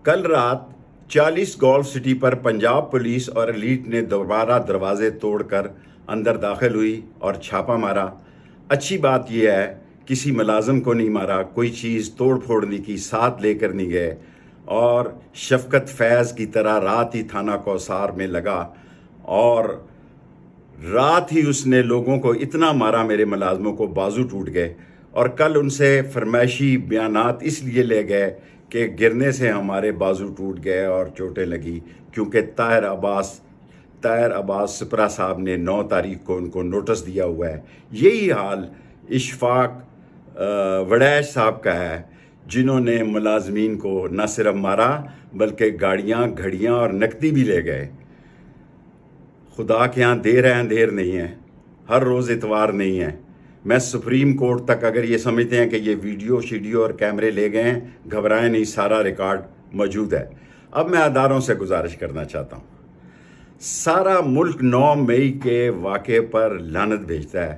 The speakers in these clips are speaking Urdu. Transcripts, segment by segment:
کل رات 40 گولف سٹی پر پنجاب پولیس اور ایلیٹ نے دوبارہ دروازے توڑ کر اندر داخل ہوئی اور چھاپا مارا۔ اچھی بات یہ ہے کسی ملازم کو نہیں مارا، کوئی چیز توڑ پھوڑنے کی ساتھ لے کر نہیں گئے، اور شفقت فیض کی طرح رات ہی تھانہ کوثر میں لگا اور رات ہی اس نے لوگوں کو اتنا مارا، میرے ملازموں کو بازو ٹوٹ گئے۔ اور کل ان سے فرمائشی بیانات اس لیے لے گئے کہ گرنے سے ہمارے بازو ٹوٹ گئے اور چوٹیں لگی، کیونکہ طاہر عباس سپرا صاحب نے 9 تاریخ کو ان کو نوٹس دیا ہوا ہے۔ یہی حال اشفاق وڑیچ صاحب کا ہے، جنہوں نے ملازمین کو نہ صرف مارا بلکہ گاڑیاں، گھڑیاں اور نقدی بھی لے گئے۔ خدا کے ہاں دیر ہے اندھیر نہیں ہے، ہر روز اتوار نہیں ہے۔ میں سپریم کورٹ تک اگر یہ سمجھتے ہیں کہ یہ ویڈیو شیڈیو اور کیمرے لے گئے ہیں، گھبرائیں نہیں، سارا ریکارڈ موجود ہے۔ اب میں اداروں سے گزارش کرنا چاہتا ہوں، سارا ملک 9 مئی کے واقعے پر لعنت بھیجتا ہے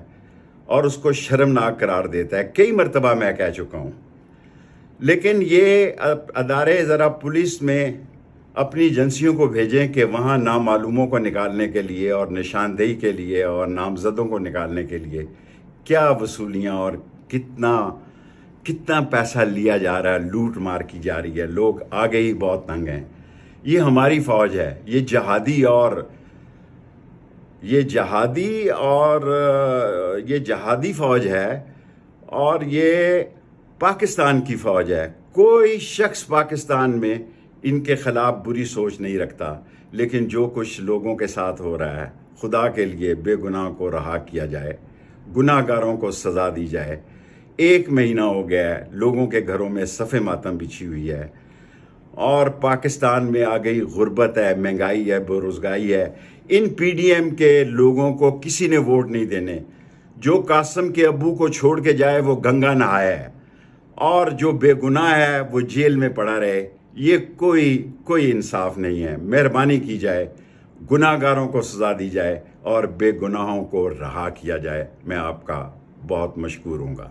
اور اس کو شرمناک قرار دیتا ہے، کئی مرتبہ میں کہہ چکا ہوں، لیکن یہ ادارے ذرا پولیس میں اپنی ایجنسیوں کو بھیجیں کہ وہاں نامعلوموں کو نکالنے کے لیے اور نشاندہی کے لیے اور نامزدوں کو نکالنے کے لیے کیا وصولیاں اور کتنا پیسہ لیا جا رہا ہے، لوٹ مار کی جا رہی ہے، لوگ آگے ہی بہت تنگ ہیں۔ یہ ہماری فوج ہے، یہ جہادی فوج ہے اور یہ پاکستان کی فوج ہے۔ کوئی شخص پاکستان میں ان کے خلاف بری سوچ نہیں رکھتا، لیکن جو کچھ لوگوں کے ساتھ ہو رہا ہے، خدا کے لیے بے گناہ کو رہا کیا جائے، گناہ گاروں کو سزا دی جائے۔ 1 مہینہ ہو گیا ہے، لوگوں کے گھروں میں صف ماتم بچھی ہوئی ہے اور پاکستان میں آ گئی غربت ہے، مہنگائی ہے، بے روزگاری ہے۔ ان پی ڈی ایم کے لوگوں کو کسی نے ووٹ نہیں دینے۔ جو قاسم کے ابو کو چھوڑ کے جائے وہ گنگا نہائے ہے، اور جو بے گناہ ہے وہ جیل میں پڑا رہے۔ یہ کوئی انصاف نہیں ہے۔ مہربانی کی جائے، گناہ گاروں کو سزا دی جائے اور بے گناہوں کو رہا کیا جائے۔ میں آپ کا بہت مشکور ہوں گا۔